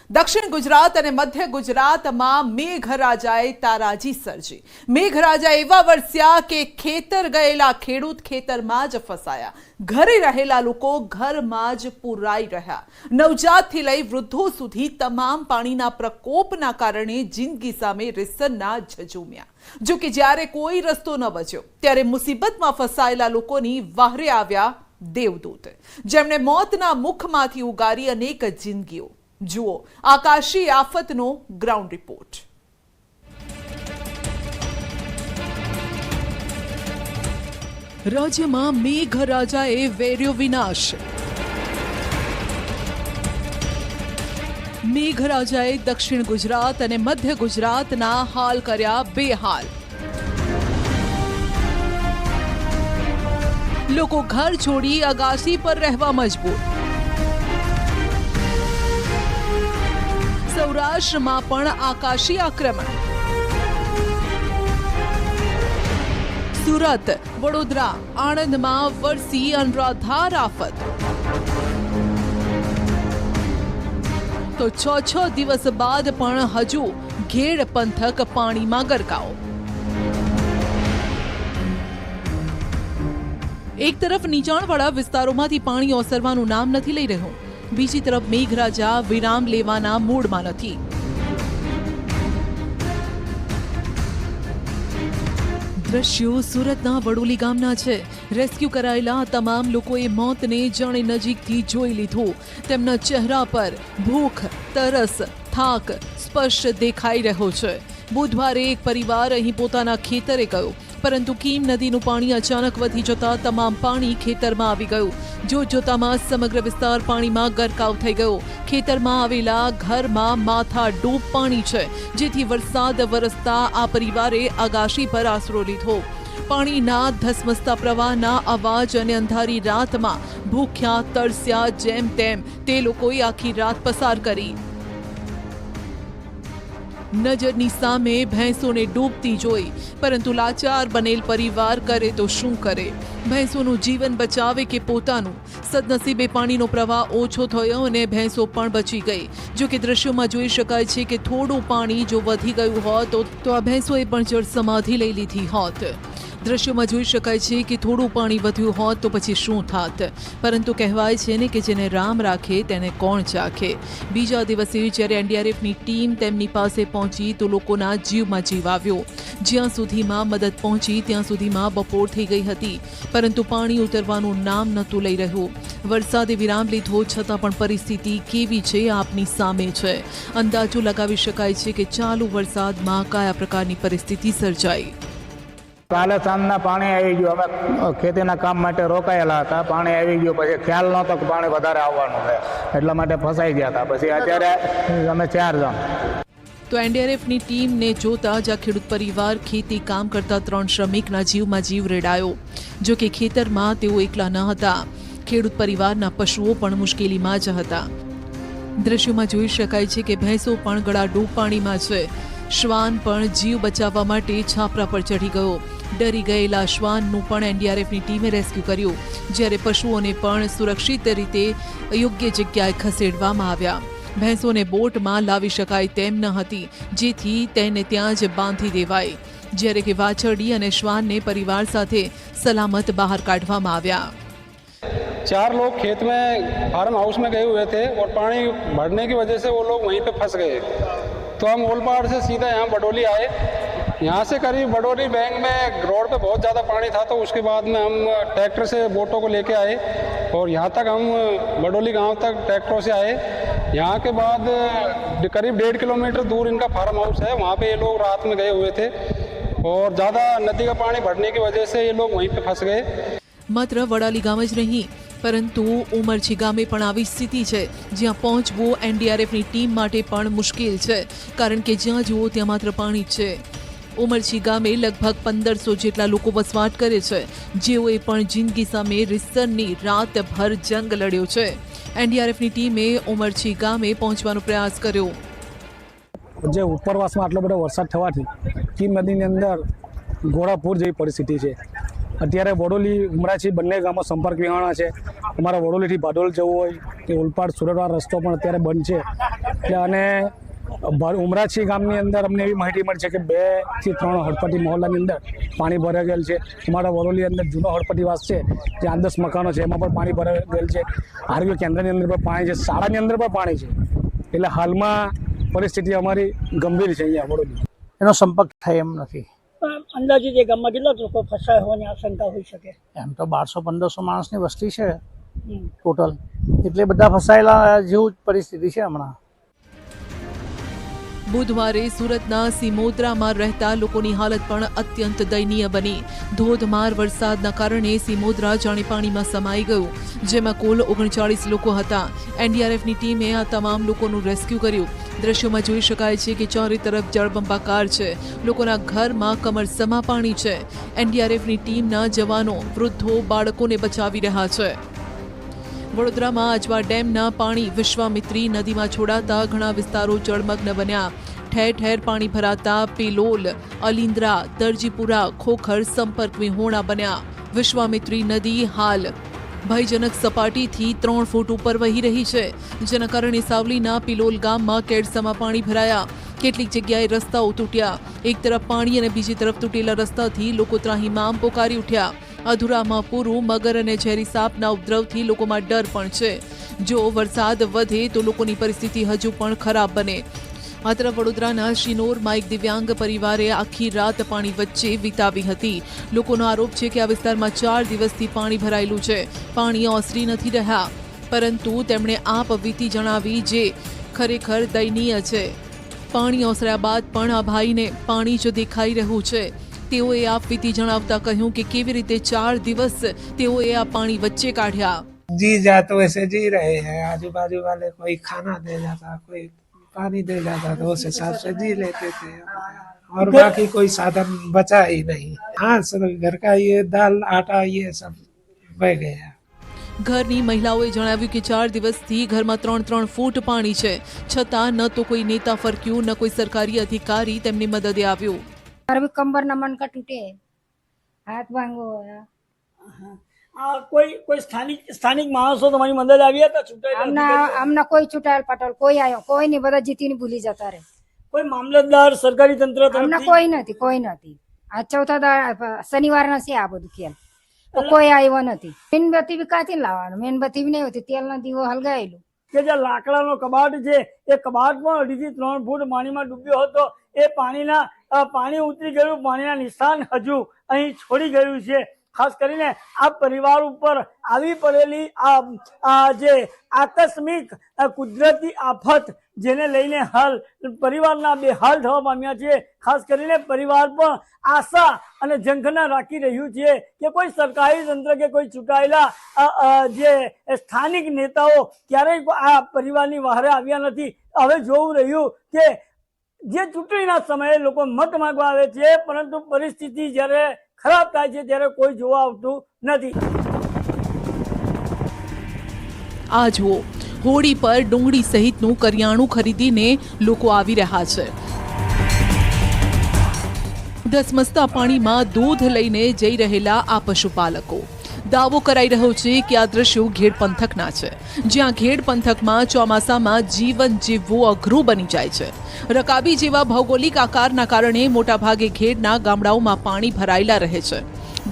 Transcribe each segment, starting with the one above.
દક્ષિણ ગુજરાત અને મધ્ય ગુજરાતમાં મેઘરાજાએ તારાજી સર્જી। મેઘરાજા એવા વરસ્યા કે ખેતર ગયેલા ખેડૂત ખેતરમાં જ ફસાયા। ઘરે રહેલા લોકો ઘરમાં જ પુરાઈ રહ્યા। નવજાતથી લઈ વૃદ્ધો સુધી તમામ પાણીના પ્રકોપના કારણે જિંદગી સામે રીસના ઝઝૂમ્યા। જો કે જ્યારે કોઈ રસ્તો ન બચ્યો ત્યારે મુસીબતમાં ફસાયેલા લોકોની વહારે આવ્યા દેવદૂત, જેમણે મોતના મુખમાંથી ઉગારી અનેક જિંદગીઓ। જુઓ આકાશી આફતનો ગ્રાઉન્ડ રિપોર્ટ। રાજ્યમાં મેઘરાજાએ વેર્યો વિનાશ। મેઘરાજાએ દક્ષિણ ગુજરાત અને મધ્ય ગુજરાતના હાલ કર્યા બેહાલ। લોકો ઘર છોડી અગાસી પર રહેવા મજબૂર। સૌરાષ્ટ્રમાં પણ આકાશી આક્રમણ। સુરત, વડોદરા, આણંદમાં વરસી અનરાધાર આફત। તો 6 દિવસ બાદ પણ હજુ ઘેડ પંથક પાણીમાં ગરકાવ। એક તરફ નીચાણવાળા વિસ્તારોમાંથી પાણી ઓસરવાનું નામ નથી લઈ રહ્યું, બીજી તરફ મેઘરાજા વિરામ લેવાના મૂડમાં નથી। દ્રશ્યો સુરતના વડોલી ગામના છે। રેસ્ક્યુ કરાયેલા તમામ લોકોએ મોતને જાણે નજીકથી જોઈ લીધું। તેમના ચહેરા પર ભૂખ, તરસ, થાક સ્પષ્ટ દેખાઈ રહ્યો છે। બુધવારે એક પરિવાર અહીં પોતાના ખેતરે ગયો, પરંતુ કીમ નદીનું પાણી અચાનક વધી જતા તમામ પાણી ખેતરમાં આવી ગયું। જોતજોતામાં સમગ્ર વિસ્તાર પાણીમાં ગરકાવ થઈ ગયો। ખેતરમાં આવેલા ઘરમાં માથા ડૂબ પાણી છે, જેથી વરસાદ વરસતા આ પરિવારે અગાશી પર આશરો લીધો। પાણીના ધસમસતા પ્રવાહના અવાજ અને અંધારી રાતમાં ભૂખ્યા તરસ્યા જેમ તેમ તે લોકોએ આખી રાત પસાર કરી। નજરની સામે ભેંસોને ડૂબતી જોઈ, પરંતુ લાચાર બનેલ પરિવાર કરે તો શું કરે? ભેંસોનું જીવન બચાવે કે પોતાનું? સદનસીબે પાણીનો પ્રવાહ ઓછો થયો અને ભેંસો પણ બચી ગઈ। જો કે દ્રશ્યોમાં જોઈ શકાય છે કે થોડું પાણી જો વધી ગયું હોત તો આ ભેંસોએ પણ જળ સમાધિ લઈ લીધી હોત। દ્રશ્યોમાં જોઈ શકાય છે કે થોડું પાણી વધ્યું હોત તો પછી શું થાત? પરંતુ કહેવાય છે ને કે જેને રામ રાખે તેને કોણ ચાખે। બીજા દિવસે જ્યારે એનડીઆરએફની ટીમ તેમની પાસે પહોંચી તો લોકોના જીવમાં જીવ આવ્યો। જ્યાં સુધીમાં મદદ પહોંચી ત્યાં સુધીમાં બપોર થઈ ગઈ હતી, પરંતુ પાણી ઉતરવાનું નામ નહોતું લઈ રહ્યું। વરસાદે વિરામ લીધો છતાં પણ પરિસ્થિતિ કેવી છે આપની સામે છે। અંદાજો લગાવી શકાય છે કે ચાલુ વરસાદમાં કયા પ્રકારની પરિસ્થિતિ સર્જાઈ। કાલે સાંજના પાણી આવી ગયું। અમે ખેતીના કામ માટે રોકાયેલા હતા, પાણી આવી ગયું, પછી ખ્યાલ નહોતો કે પાણી વધારે આવવાનું છે, એટલા માટે ફસાઈ ગયા હતા। પછી અત્યારે અમે 4 જણ। તો એનડીઆરએફની ટીમને જોતા જ આ ખેડૂત પરિવાર ખેતી કામ કરતા 3 શ્રમિકના જીવમાં જીવ રેડાયો। જો કે ખેતરમાં તેઓ એકલા ન હતા, ખેડૂત પરિવારના પશુઓ પણ મુશ્કેલીમાં જ હતા। દ્રશ્યોમાં જોઈ શકાય છે કે ભેંસો પણ ગળાડૂબ પાણીમાં છે। શ્વાન પણ જીવ બચાવવા માટે છાપરા પર ચઢી ગયો। ડરી ગયેલા શ્વાનનું પણ એનડીઆરએફની ટીમે રેસ્ક્યુ કર્યું, જ્યારે પશુઓને પણ સુરક્ષિત રીતે યોગ્ય જગ્યાએ ખસેડવામાં આવ્યા। ભેંસોને બોટમાં લાવી શકાય તેમ ન હતી, જેથી તેને ત્યાં જ બાંધી દેવાય, જ્યારે કે વાછરડી અને શ્વાનને પરિવાર સાથે સલામત બહાર કાઢવામાં આવ્યા। 4 लोग खेत में फार्म हाउस में गए हुए थे और पानी भरने की वजह से वो लोग वहीं पे फंस गए। तो हम ओलपहाड़ से सीधा यहाँ बडोली आए। यहाँ से करीब बडोली बैंक में रोड पे बहुत ज़्यादा पानी था, तो उसके बाद में हम ट्रैक्टर से बोटों को लेके आए और यहाँ तक हम बडोली गांव तक ट्रैक्टरों से आए। यहाँ के बाद करीब 1.5 किलोमीटर दूर इनका फार्म हाउस है, वहाँ पे ये लोग रात में गए हुए थे और ज़्यादा नदी का पानी बढ़ने की वजह से ये लोग वहीं पे फंस गए। માત્ર વડાલી ગામ જ નહીં, પરંતુ ઉમરછી ગામે પણ આવી સ્થિતિ છે, જ્યાં પહોંચવું એનડીઆરએફની ટીમ માટે પણ મુશ્કેલ છે, કારણ કે જ્યાં જુઓ ત્યાં માત્ર પાણી જ છે। ઉમરછી ગામે લગભગ 1500 જેટલા લોકો વસવાટ કરે છે, જેઓએ પણ જિંદગી સામે રીસની રાતભર જંગ લડ્યો છે। એનડીઆરએફની ટીમે ઉમરછી ગામે પહોંચવાનો પ્રયાસ કર્યો। જે ઉપરવાસમાં આટલો બધો વરસાદ થવાથી કીમ નદીની અંદર ઘોડાપૂર જેવી પરિસ્થિતિ છે। અત્યારે વડોલી ઉમરાછી બંને ગામો સંપર્ક વિહોણા છે. અમારા વડોલીથી ભાડોલ જવું હોય કે ઓલપાડ સુરતવાળો રસ્તો પણ અત્યારે બંધ છે. એટલે અને ઉમરાછી ગામની અંદર અમને એવી માહિતી મળી છે કે 2 થી 3 હડપતિ મહોલ્લાની અંદર પાણી ભરાઈ ગયેલ છે. અમારા વડોલી અંદર જૂનો હડપતિવાસ છે, જ્યાં 10 મકાનો છે, એમાં પણ પાણી ભરાઈ ગયેલ છે. આરોગ્ય કેન્દ્રની અંદર પણ પાણી છે, શાળાની અંદર પણ પાણી છે. એટલે હાલમાં પરિસ્થિતિ અમારી ગંભીર છે અહીંયા વડોલી. એનો સંપર્ક થાય એમ નથી. અંદાજિત એ ગામમાં કેટલા લોકો ફસાયા હોવાની આશંકા હોઈ શકે? એમ તો 1200-1500 માણસની વસ્તી છે ટોટલ, એટલે બધા ફસાયેલા જેવું જ પરિસ્થિતિ છે હમણાં. બુધવારે સુરતના સિમોદ્રામાં રહેતા લોકોની હાલત પણ અત્યંત દયનીય બની. ધોધમાર વરસાદના કારણે સિમોદ્રા જાણે પાણીમાં સમાઈ ગયું, જેમાં કુલ 39 લોકો હતા. એનડીઆરએફની ટીમે આ તમામ લોકોનું રેસ્ક્યુ કર્યું. દ્રશ્યોમાં જોઈ શકાય છે કે ચારે તરફ જળબંબાકાર છે. લોકોના ઘરમાં કમરસમા પાણી છે. એનડીઆરએફની ટીમના જવાનો વૃદ્ધો, બાળકોને બચાવી રહ્યા છે. વડોદરામાં અજવા ડેમના પાણી વિશ્વામિત્રી નદીમાં છોડાતા ઘણા વિસ્તારો જળમગ્ન બન્યા. ઠેર ઠેર પાણી ભરાતા પિલોલ, અલિન્દ્રા, દરજીપુરા, ખોખર સંપર્ક વિહોણા બન્યા. વિશ્વામિત્રી નદી હાલ ભયજનક સપાટીથી 3 ફૂટ ઉપર વહી રહી છે, જેના કારણે સાવલીના પિલોલ ગામમાં કેડસમાં પાણી ભરાયા. કેટલીક જગ્યાએ રસ્તાઓ તૂટ્યા. એક તરફ પાણી અને બીજી તરફ તૂટેલા રસ્તાથી લોકો ત્રાહિમામ પોકારી ઉઠ્યા. અધૂરામાં પૂરું મગર અને ઝેરી સાપના ઉપદ્રવથી લોકોમાં ડર પણ છે. જો વરસાદ વધે તો લોકોની પરિસ્થિતિ હજુ પણ ખરાબ બને. આ તરફ વડોદરાના શિનોરમાં એક દિવ્યાંગ પરિવારે આખી રાત પાણી વચ્ચે વિતાવી હતી. લોકોનો આરોપ છે કે આ વિસ્તારમાં 4 દિવસથી પાણી ભરાયેલું છે. પાણી ઓસરી નથી રહ્યા, પરંતુ તેમણે આપ વીતી જણાવી, જે ખરેખર દયનીય છે. પાણી ઓસર્યા બાદ પણ આ ભાઈને પાણી જ દેખાઈ રહ્યું છે. તેઓએ આપ વીતી જણાવતા કહ્યું કે કેવી રીતે 4 દિવસ તેઓએ આ પાણી વચ્ચે કાઢ્યા. जी जाते वैसे जी रहे हैं. आजू बाजू वाले कोई खाना दे जाता, कोई पानी दे जाता, तो उस हिसाब से जी लेते थे. और बाकी कोई साधन बचा ही नहीं. हाँ, सब घर का ये दाल आटा ये सब बह गया. ઘરની મહિલાઓએ જણાવ્યું કે 4 દિવસથી ઘરમાં 3-3 ફૂટ પાણી છે, છતાં ન તો કોઈ નેતા ફરક્યું, ન કોઈ સરકારી અધિકારી તેમની મદદે આવ્યો. भी कंबर न मन का टूटे, हाथ भांगो है. કોઈ સ્થાનિક માણસો તમારી મદદ આવ્યા હતા? છૂટાયેલા हमना कोई छुटाल पटल कोई आयो कोई नहीं, बदा जीती भूली जाता रे. કોઈ મામલતદાર, સરકારી તંત્ર हमना कोई नहीं. आ चौथा शनिवार ना से आ બધું खेल तो कोई આવ્યો નથી. મીણબત્તી બી કાથી લાવવાનું? મીણબત્તી બી નહીં હોતી, તેલનો દીવો હલગાયેલું. કે જે લાકડાનો કબાટ છે, એ કબાટ પણ 2 થી 3 ફૂટ પાણીમાં ડૂબ્યો હતો. એ પાણી ઉતરી ગયું, પાણીના નિશાન હજુ અહીં છોડી ગયું છે. ખાસ કરીને આ પરિવાર ઉપર આવી પડેલી આ જે આકસ્મિક કુદરતી આફત, જેને લઈને હાલ પરિવારના બેહાલ થવા પામ્યા છે. ખાસ કરીને પરિવાર પણ આશા અને ઝંખના રાખી રહ્યું છે કે કોઈ સરકારી તંત્ર કે કોઈ ચૂંટાયેલા જે સ્થાનિક નેતાઓ ક્યારેય આ પરિવારની વહારે આવ્યા નથી. હવે જોવું રહ્યું કે જે ચૂંટણીના સમયે લોકો મત માંગવા આવે છે, પરંતુ પરિસ્થિતિ જ્યારે ખરાબ થાય છે ત્યારે કોઈ જોવા આવતું નથી. આ જુઓ, હોળી પર ડુંગળી સહિતનું કરિયાણું ખરીદીને લોકો આવી રહ્યા છે. ધસમસતા પાણીમાં દૂધ લઈને જઈ રહેલા આ પશુપાલકો. દાવો કરાઈ રહ્યો છે કે આ દ્રશ્યો ઘેડ પંથકના છે, જ્યાં ઘેડ પંથકમાં ચોમાસામાં જીવન જીવવું અઘરું બની જાય છે. રકાબી જેવા ભૌગોલિક આકારના કારણે મોટાભાગે ઘેડના ગામડાઓમાં પાણી ભરાયેલા રહે છે.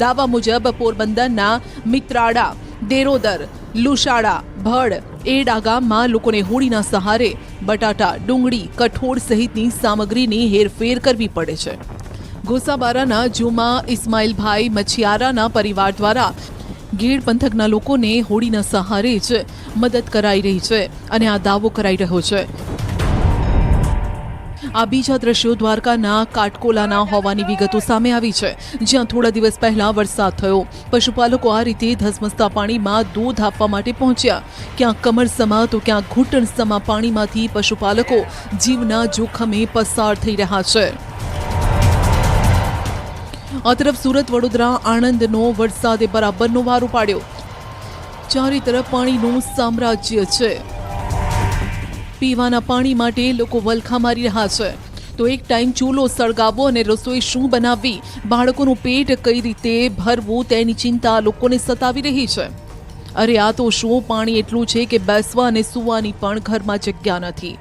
દાવા મુજબ પોરબંદરના મિત્રાડા, દેરોદર, લુશાડા, ભડ, એડા ગામમાં લોકોને હોળીના સહારે બટાટા, ડુંગળી, કઠોળ સહિતની સામગ્રીની હેરફેર કરવી પડે છે. ગોસાબારાના જુમા ઇસ્માઇલભાઈ મછિયારાના પરિવાર દ્વારા ઘેડ પંથકના લોકોને હોળીના સહારે જ મદદ કરાઈ રહી છે અને આ દાવો કરાઈ રહ્યો છે. આ બીજા દ્રશ્યો દ્વારકાના કાટકોલાના હોવાની વિગતો સામે આવી છે, જ્યાં થોડા દિવસ પહેલા વરસાદ થયો. પશુપાલકો આ રીતે ધસમસતા પાણીમાં દૂધ આપવા માટે પહોંચ્યા. ક્યાંક કમરસમા તો ક્યાંક ઘૂંટણસમા પાણીમાંથી પશુપાલકો જીવના જોખમે પસાર થઈ રહ્યા છે. આ તરફ સુરત, વડોદરા, આણંદનો વરસાદે બરાબરનો વારો પાડ્યો. ચારે તરફ પાણીનું સામ્રાજ્ય છે. પીવાના પાણી માટે લોકો વલખા મારી રહ્યા છે. તો એક ટાઈમ ચૂલો સળગાવવો અને રસોઈ શું બનાવવી, બાળકોનું પેટ કઈ રીતે ભરવું તેની ચિંતા લોકોને સતાવી રહી છે. અરે આ તો શું પાણી એટલું છે કે બેસવા અને સૂવાની પણ ઘરમાં જગ્યા નથી.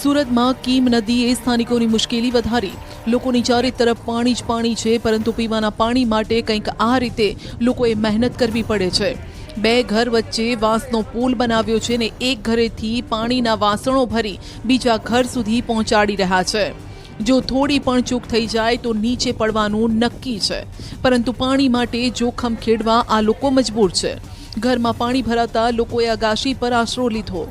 સુરતમાં કીમ નદીએ સ્થાનિકોની મુશ્કેલી વધારી. લોકોની ચારે તરફ પાણી જ પાણી છે, પરંતુ પીવાના પાણી માટે કંઈક આ રીતે લોકોએ મહેનત કરવી પડે છે. 2 ઘર વચ્ચે વાંસનો પુલ બનાવ્યો છે ને એક ઘરેથી પાણીના વાસણો ભરી બીજા ઘર સુધી પહોંચાડી રહ્યા છે. જો થોડી પણ ચૂક થઈ જાય તો નીચે પડવાનું નક્કી છે, પરંતુ પાણી માટે જોખમ ખેડવા આ લોકો મજબૂર છે. ઘરમાં પાણી ભરાતા લોકોએ અગાશી પર આશરો લીધો.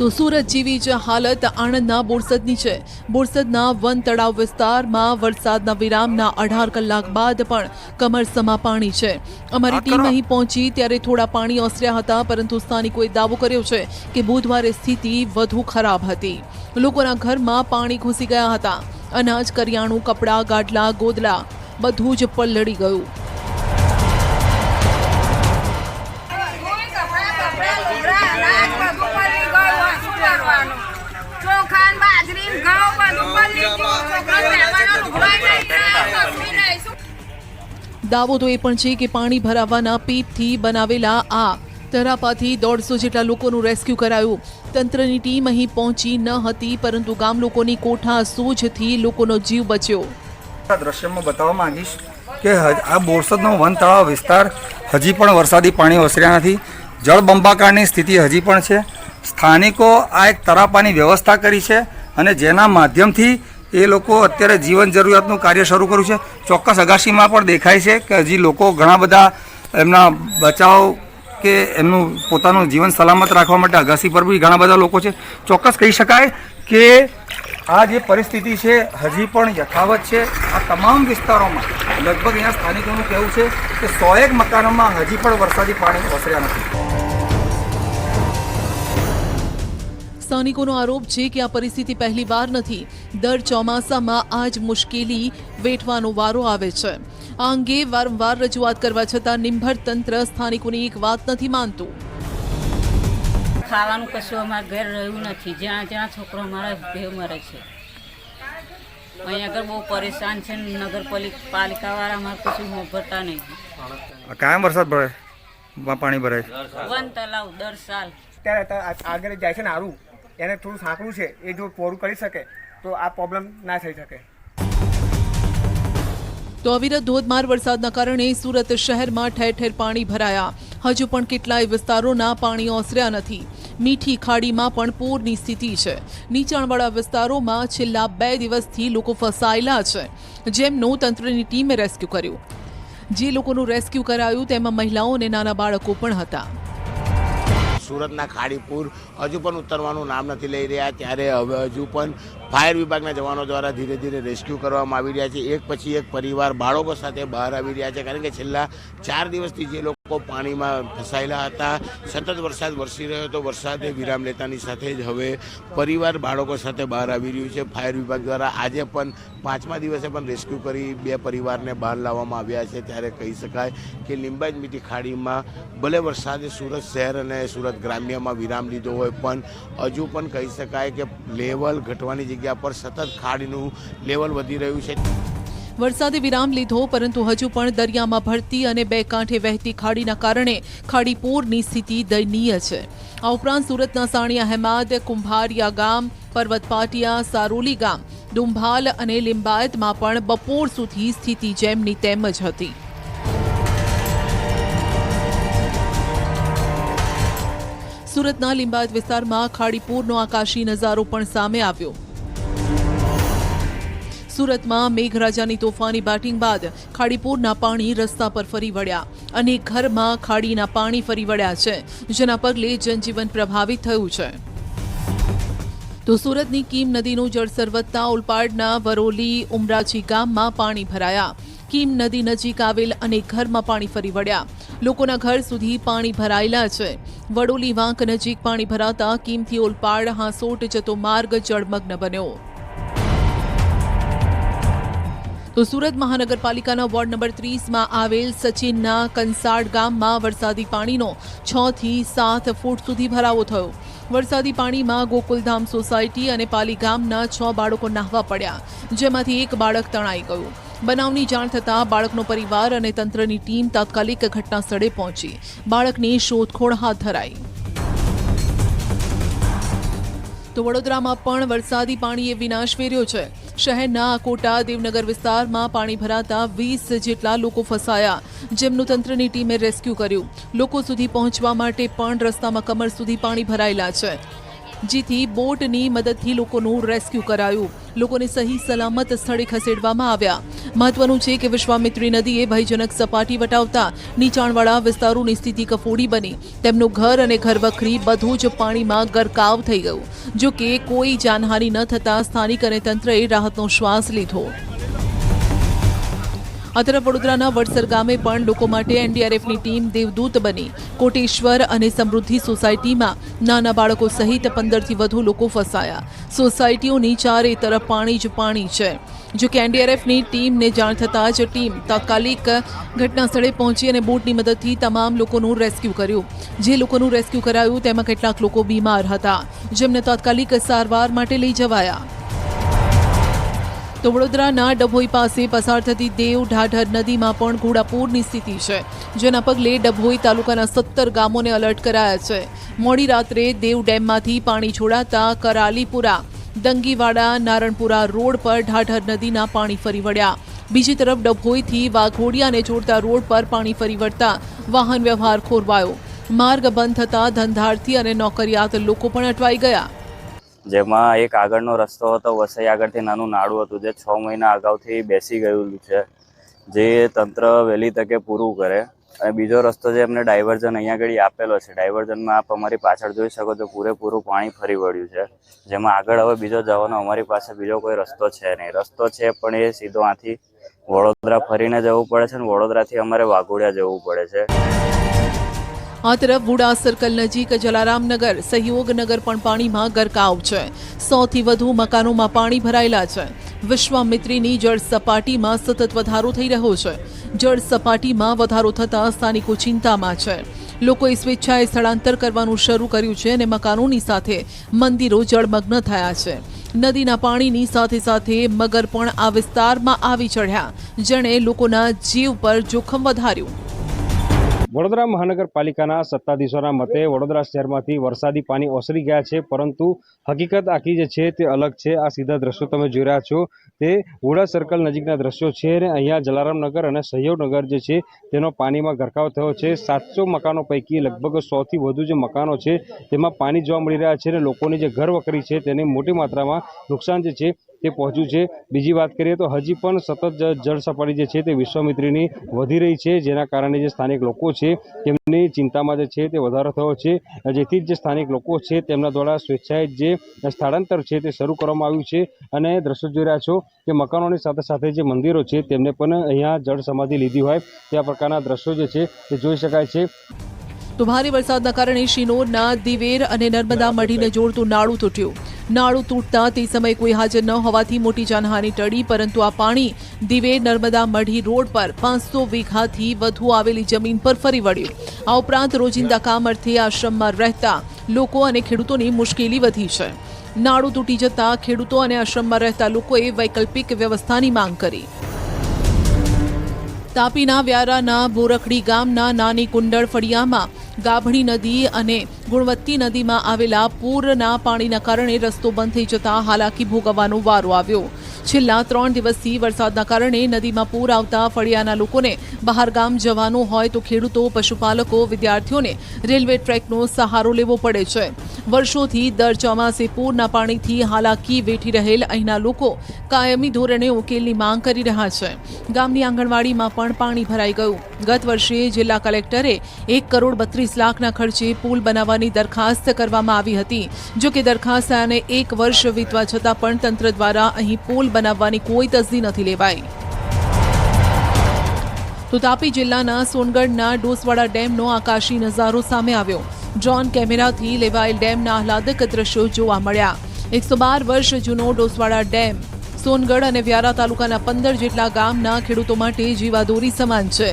તો સુરત જેવી જ હાલત આણંદના બોરસદની છે. બોરસદના વન તળાવ વિસ્તારમાં વરસાદના વિરામના 18 કલાક બાદ પણ કમરસમા પાણી છે. અમારી ટીમ અહીં પહોંચી ત્યારે થોડા પાણી ઓસર્યા હતા, પરંતુ સ્થાનિકોએ દાવો કર્યો છે કે બુધવારે સ્થિતિ વધુ ખરાબ હતી. લોકોના ઘરમાં પાણી ઘૂસી ગયા હતા. અનાજ, કરિયાણું, કપડાં, ગાડલા, ગોદલા બધું જ પલળી ગયું. દાવો તો એ પણ છે કે પાણી ભરાવાના પીપથી બનાવેલા આ તરાપાથી 150 જેટલા લોકોનું રેસ્ક્યુ કરાયું. તંત્રની ટીમ અહીં પહોંચી ન હતી, પરંતુ ગામ લોકોની કોઠા સૂઝથી લોકોનો જીવ બચ્યો. દ્રશ્યમાં બતાવવા માંગીશ કે આ બોરસદનો વન તળાવ વિસ્તાર હજી પણ વરસાદી પાણી ઓસર્યા નથી. જળબંબાકારની સ્થિતિ હજી પણ છે. સ્થાનિકો આ એક તરાપાની વ્યવસ્થા કરી છે અને જેના માધ્યમથી એ લોકો અત્યારે જીવન જરૂરિયાતનું કાર્ય શરૂ કર્યું છે. ચોક્કસ અગાશીમાં પણ દેખાય છે કે હજી લોકો ઘણા બધા એમના બચાવ કે એમનું પોતાનું જીવન સલામત રાખવા માટે અગાશી પર બી ઘણા બધા લોકો છે. ચોક્કસ કહી શકાય કે આ જે પરિસ્થિતિ છે હજી પણ યથાવત છે. આ તમામ વિસ્તારોમાં લગભગ અહીંયા સ્થાનિકોનું કહેવું છે કે 101 મકાનોમાં હજી પણ વરસાદી પાણી ઓસર્યા નથી. સ્થાનિકોનો આરોપ છે કે આ પરિસ્થિતિ પહેલીવાર નથી. દર ચોમાસામાં આ જ મુશ્કેલી વેઠવાનો વારો આવે છે. આ અંગે વારંવાર રજૂઆત કરવા છતાં નિંભર તંત્ર સ્થાનિકોની એક વાત નથી માનતું. ખાવાનું કશું અમારા ઘર રહ્યું નથી. જ્યાં જ્યાં છોકરો અમારા ભેવ મરે છે. અહીં આગળ બહુ પરેશાન છે. નગરપાલિકાવાળા અમારે કશું ભરતા નહીં. કાયમ વરસાદ ભરાય, પાણી ભરાય. વન તલાવ દર સાલ ત્યારે આગળ જાય છે ને આરું એને થોડું સાંકડું છે, એ જો પૂરું કરી શકે તો આ પ્રોબ્લેમ ના થઈ શકે. તો અવિરત ધોધમાર વરસાદના કારણે સુરત શહેરમાં ઠેર ઠેર પાણી ભરાયા. હજુ પણ કેટલાય વિસ્તારોના પાણી ઓસર્યા નથી. મીઠી ખાડીમાં પણ પૂરની સ્થિતિ છે. નીચાણવાળા વિસ્તારોમાં છેલ્લા 2 દિવસથી લોકો ફસાયેલા છે, જેમનું તંત્રની ટીમે રેસ્ક્યુ કર્યું. જે લોકોનું રેસ્ક્યુ કરાયું તેમાં મહિલાઓ અને નાના બાળકો પણ હતા. સુરતના ખાડીપુર હજુ પણ ઉતરવાનું નામ નથી લઈ રહ્યા, ત્યારે હવે હજુ પણ ફાયર વિભાગના જવાનો દ્વારા ધીરે ધીરે રેસ્ક્યુ કરવામાં આવી રહ્યા છે. એક પછી એક પરિવાર બાળકો સાથે બહાર આવી રહ્યા છે, કારણ કે છેલ્લા 4 દિવસથી જે લોકો પાણીમાં ફસાયેલા હતા, સતત વરસાદ વરસી રહ્યો હતો. વરસાદે વિરામ લેતાની સાથે જ હવે પરિવાર બાળકો સાથે બહાર આવી રહ્યું છે. ફાયર વિભાગ દ્વારા આજે પણ 5મા દિવસે પણ રેસ્ક્યુ કરી 2 પરિવારને બહાર લાવવામાં આવ્યા છે. ત્યારે કહી શકાય કે લીંબાજ મીઠી ખાડીમાં ભલે વરસાદે સુરત શહેર અને સુરત ગ્રામ્યમાં વિરામ લીધો હોય, પણ હજુ પણ કહી શકાય કે લેવલ ઘટવાની જગ્યા પર સતત ખાડીનું લેવલ વધી રહ્યું છે. વરસાદે વિરામ લીધો, પરંતુ હજુ પણ દરિયામાં ભરતી અને 2 કાંઠે વહેતી ખાડીના કારણે ખાડીપૂરની સ્થિતિ દયનીય છે. આ ઉપરાંત સુરતના સાણિયા હેમાદ, કુંભારિયા ગામ, પર્વત પાટિયા, સારોલી ગામ, ડુંભાલ અને લિંબાયતમાં પણ બપોર સુધી સ્થિતિ જેમની તેમ જ હતી. સુરતના લિંબાયત વિસ્તારમાં ખાડીપૂરનો આકાશી નજારો પણ સામે આવ્યો. સુરતમાં મેઘરાજાની તોફાની બેટિંગ બાદ ખાડીપૂરના પાણી રસ્તા પર ફરી વળ્યા. અનેક ઘરમાં ખાડીના પાણી ફરી વળ્યા છે, જેના પગલે જનજીવન પ્રભાવિત થયું છે. તો સુરતની કીમ નદીનું જળસ્તર વધતા ઓલપાડના વરોલી ઉમરાછી ગામમાં પાણી ભરાયા. કીમ નદી નજીક આવેલ અનેક ઘરમાં પાણી ફરી વળ્યા. લોકોના ઘર સુધી પાણી ભરાયેલા છે. વડોલી વાંક નજીક પાણી ભરાતા કીમથી ઓલપાડ હાંસોટ જતો માર્ગ જળમગ્ન બન્યો. તો સુરત મહાનગરપાલિકાના વોર્ડ નંબર 30માં આવેલ સચિનના કંસાડ ગામમાં વરસાદી પાણીનો 6 થી 7 ફૂટ સુધી ભરાવો થયો. વરસાદી પાણીમાં ગોકુલધામ સોસાયટી અને પાલી ગામના 6 બાળકો નાહવા પડ્યા, જેમાંથી એક બાળક તણાઈ ગયું. બનાવની જાણ થતાં બાળકનો પરિવાર અને તંત્રની ટીમ તાત્કાલિક ઘટના સ્થળે પહોંચી બાળકની શોધખોળ હાથ ધરાઈ. તો વડોદરામાં પણ વરસાદી પાણીએ વિનાશ વેર્યો છે. શહેરના અકોટા દેવનગર વિસ્તારમાં પાણી ભરાતા 20 જેટલા લોકો ફસાયા, જેમનું તંત્રની ટીમે રેસ્ક્યુ કર્યું. લોકો સુધી પહોંચવા માટે પણ રસ્તામાં કમર સુધી પાણી ભરાયેલા છે, જેથી બોટની મદદથી લોકોનું રેસ્ક્યુ કરાયું. લોકોને સહી સલામત સ્થળે ખસેડવામાં આવ્યા. મહત્વનું છે કે વિશ્વામિત્રી નદીએ ભયજનક સપાટી વટાવતા નીચાણવાળા વિસ્તારોની સ્થિતિ કફોડી બની. તેમનું ઘર અને ઘરવખરી બધું જ પાણીમાં ગરકાવ થઈ ગયું. જો કે કોઈ જાનહાનિ ન થતાં સ્થાનિક અને તંત્રએ રાહતનો શ્વાસ લીધો. આ તરફ વડોદરાના વડસર ગામે પણ લોકો માટે એનડીઆરએફની ટીમ દેવદૂત બની. કોટેશ્વર અને સમૃદ્ધિ સોસાયટીમાં નાના બાળકો સહિત 15થી વધુ લોકો ફસાયા. સોસાયટીઓની ચારે તરફ પાણી જ પાણી છે. જો કે એનડીઆરએફની ટીમને જાણ થતાં જ ટીમ તાત્કાલિક ઘટના સ્થળે પહોંચી અને બોટની મદદથી તમામ લોકોનું રેસ્ક્યુ કર્યું. જે લોકોનું રેસ્ક્યુ કરાયું તેમાં કેટલાક લોકો બીમાર હતા, જેમને તાત્કાલિક સારવાર માટે લઈ જવાયા. તો વડોદરાના ડભોઈ પાસે પસાર થતી દેવ ઢાઢર નદીમાં પણ ઘોડાપૂરની સ્થિતિ છે, જેના પગલે ડભોઈ તાલુકાના 17 ગામોને એલર્ટ કરાયા છે. મોડી રાત્રે દેવ ડેમમાંથી પાણી છોડાતા કરાલીપુરા, દંગીવાડા, નારણપુરા રોડ પર ઢાઢર નદીના પાણી ફરી વળ્યા. બીજી તરફ ડભોઈથી વાઘોડિયાને જોડતા રોડ પર પાણી ફરી વળતા વાહન વ્યવહાર ખોરવાયો. માર્ગ બંધ થતા ધંધાર્થી અને નોકરિયાત લોકો પણ અટવાઈ ગયા. જેમાં એક આગળનો રસ્તો હતો, વસઈ આગળથી નાનું નાળું હતું, જે 6 મહિના અગાઉથી બેસી ગયેલું છે, જે તંત્ર વહેલી તકે પૂરું કરે. અને બીજો રસ્તો જે એમને ડાયવર્ઝન અહીંયા આગળ આપેલો છે, ડાયવર્ઝનમાં આપ અમારી પાછળ જોઈ શકો છો પૂરેપૂરું પાણી ફરી વળ્યું છે, જેમાં આગળ હવે બીજો જવાનો અમારી પાસે બીજો કોઈ રસ્તો છે નહીં. રસ્તો છે પણ એ સીધો આથી વડોદરા ફરીને જવું પડે છે અને વડોદરાથી અમારે વાઘોડિયા જવું પડે છે. આ તરફ વુડા સર્કલ નજીક જલારામનગર, સહયોગનગર પણ પાણીમાં ગરકાવ છે. 100 થી વધુ મકાનોમાં પાણી ભરાયેલા છે. વિશ્વામિત્રીની જળ સપાટીમાં સતત વધારો થઈ રહ્યો છે. જળ સપાટીમાં વધારો થતાં સ્થાનિકો ચિંતામાં છે. લોકોએ સ્વેચ્છાએ સ્થળાંતર કરવાનું શરૂ કર્યું છે અને મકાનોની સાથે મંદિરો જળમગ્ન થયા છે. નદીના પાણીની સાથે સાથે મગર પણ આ વિસ્તારમાં આવી ચઢ્યા, જેણે લોકોના જીવ પર જોખમ વધાર્યું. વડોદરા મહાનગરપાલિકાના સત્તાધીશોના મતે વડોદરા શહેરમાંથી વરસાદી પાણી ઓસરી ગયા છે, પરંતુ હકીકત આખી જે છે તે અલગ છે. આ સીધા દ્રશ્યો તમે જોઈ રહ્યા છો તે વુડા સર્કલ નજીકના દ્રશ્યો છે અને અહીંયા જલારામનગર અને સહયોગનગર જે છે તેનો પાણીમાં ગરકાવ થયો છે. 700 મકાનો પૈકી લગભગ 100થી વધુ જે મકાનો છે તેમાં પાણી જોવા મળી રહ્યા છે અને લોકોની જે ઘર વખરી છે તેને મોટી માત્રામાં નુકસાન જે છે તે પહોંચ્યું છે. બીજી વાત કરીએ તો હજી પણ સતત જળ સપાટી જે છે તે વિશ્વામિત્રીની વધી રહી છે, જેના કારણે જે સ્થાનિક લોકો છે તેમની ચિંતામાં જે છે તે વધારો થયો છે. જેથી જે સ્થાનિક લોકો છે તેમના દ્વારા સ્વેચ્છાએ જે સ્થળાંતર છે તે શરૂ કરવામાં આવ્યું છે. અને દ્રશ્યો જોઈ રહ્યા છો કે મકાનોની સાથે સાથે જે મંદિરો છે તેમને પણ અહીંયા જળ સમાધિ લીધી હોય તે પ્રકારના દ્રશ્યો જે છે તે જોઈ શકાય છે. તો ભારે વરસાદના કારણે શિનોરના દિવેર અને નર્મદા મઢીને જોડતું નાળું તૂટ્યું. નાળું તૂટતા તે સમયે કોઈ હાજર ન હોવાથી મોટી જાનહાનિ ટળી, પરંતુ આ પાણી દિવેર નર્મદા મઢી રોડ પર 500 વીઘાથી વધુ આવેલી જમીન પર ફરી વળ્યું. આ ઉપરાંત રોજિંદા કામ અર્થે આશ્રમમાં રહેતા લોકો અને ખેડૂતોની મુશ્કેલી વધી છે. નાળું તૂટી જતા ખેડૂતો અને આશ્રમમાં રહેતા લોકોએ વૈકલ્પિક વ્યવસ્થાની માંગ કરી. તાપીના વ્યારાના બોરખડી ગામના નાની કુંડળ ફળિયામાં ગાભણી નદી અને ગુણવત્તી નદીમાં આવેલા પૂરના પાણીના કારણે રસ્તો બંધ થઈ જતા હાલાકી ભોગવવાનો વારો આવ્યો. છેલ્લા 3 દિવસથી વરસાદના કારણે નદીમાં પૂર આવતા ફળિયાના લોકોને બહારગામ જવાનું હોય તો ખેડૂતો, પશુપાલકો, વિદ્યાર્થીઓને રેલવે ટ્રેકનો સહારો લેવો પડે છે. વર્ષોથી દર ચોમાસે પૂરના પાણીથી હાલાકી વેઠી રહેલ અહીંના લોકો કાયમી ધોરણે ઉકેલની માંગ કરી રહ્યા છે. ગામની આંગણવાડીમાં પણ પાણી ભરાઈ ગયું. ગત વર્ષે જિલ્લા કલેક્ટરે 1,32 લાખના ખર્ચે પુલ બનાવવાની દરખાસ્ત કરવામાં આવી હતી. જો કે દરખાસ્ત આને 1 વર્ષ વીતવા છતાં પણ તંત્ર દ્વારા અહીં પુલ બનાવવાની કોઈ તસદી નથી લેવાઈ. તો તાપી જિલ્લાના સોનગઢના ડોસવાડા ડેમનો આકાશી નજારો સામે આવ્યો. ડ્રોન કેમેરાથી લેવાયેલ ડેમના આહલાદક દ્રશ્યો જોવા મળ્યા. 112 વર્ષ જૂનો ડોસવાડા ડેમ સોનગઢ અને વ્યારા તાલુકાના 15 જેટલા ગામના ખેડૂતો માટે જીવાદોરી સમાન છે,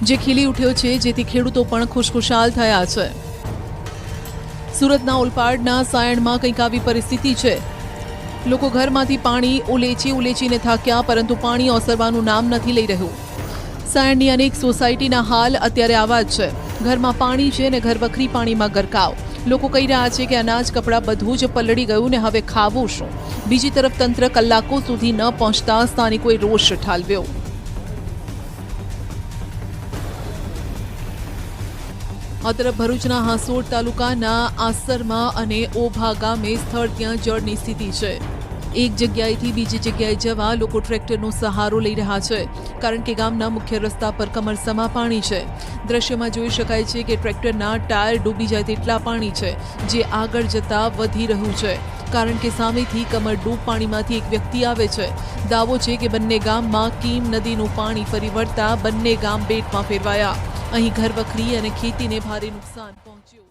જે ખીલી ઉઠ્યો છે, જેથી ખેડૂતો પણ ખુશખુશાલ થયા છે. સુરતના ઓલપાડના સાયણમાં કંઈક આવી પરિસ્થિતિ છે. લોકો ઘરમાંથી પાણી ઉલેચીને થાક્યા, પરંતુ પાણી ઓસરવાનું નામ નથી લઈ રહ્યું. સાયણની અનેક સોસાયટીના હાલ અત્યારે આવા જ છે. ઘરમાં પાણી છે અને ઘરવખરી પાણીમાં ગરકાવ. લોકો કહી રહ્યા છે કે અનાજ કપડાં બધું જ પલળી ગયું ને હવે ખાવું શું. બીજી તરફ તંત્ર કલાકો સુધી ન પહોંચતા સ્થાનિકોએ રોષ ઠાલવ્યો. આ તરફ ભરૂચના હાંસોડ તાલુકાના આસરમાં અને ઓભા ગામે સ્થળ ત્યાં જળની સ્થિતિ છે. એક જગ્યાએથી બીજી જગ્યાએ જવા લોકો ટ્રેક્ટરનો સહારો લઈ રહ્યા છે, કારણ કે ગામના મુખ્ય રસ્તા પર કમરસમાં પાણી છે. દ્રશ્યમાં જોઈ શકાય છે કે ટ્રેક્ટરના ટાયર ડૂબી જાય તેટલા પાણી છે, જે આગળ જતા વધી રહ્યું છે, કારણ કે સામેથી કમરડૂબ પાણીમાંથી એક વ્યક્તિ આવે છે. દાવો છે કે બંને ગામમાં કીમ નદીનું પાણી ફરી વળતા બંને ગામ બેટમાં ફેરવાયા. અહીં ઘરવખરી અને ખેતીને ભારે નુકસાન પહોંચ્યું.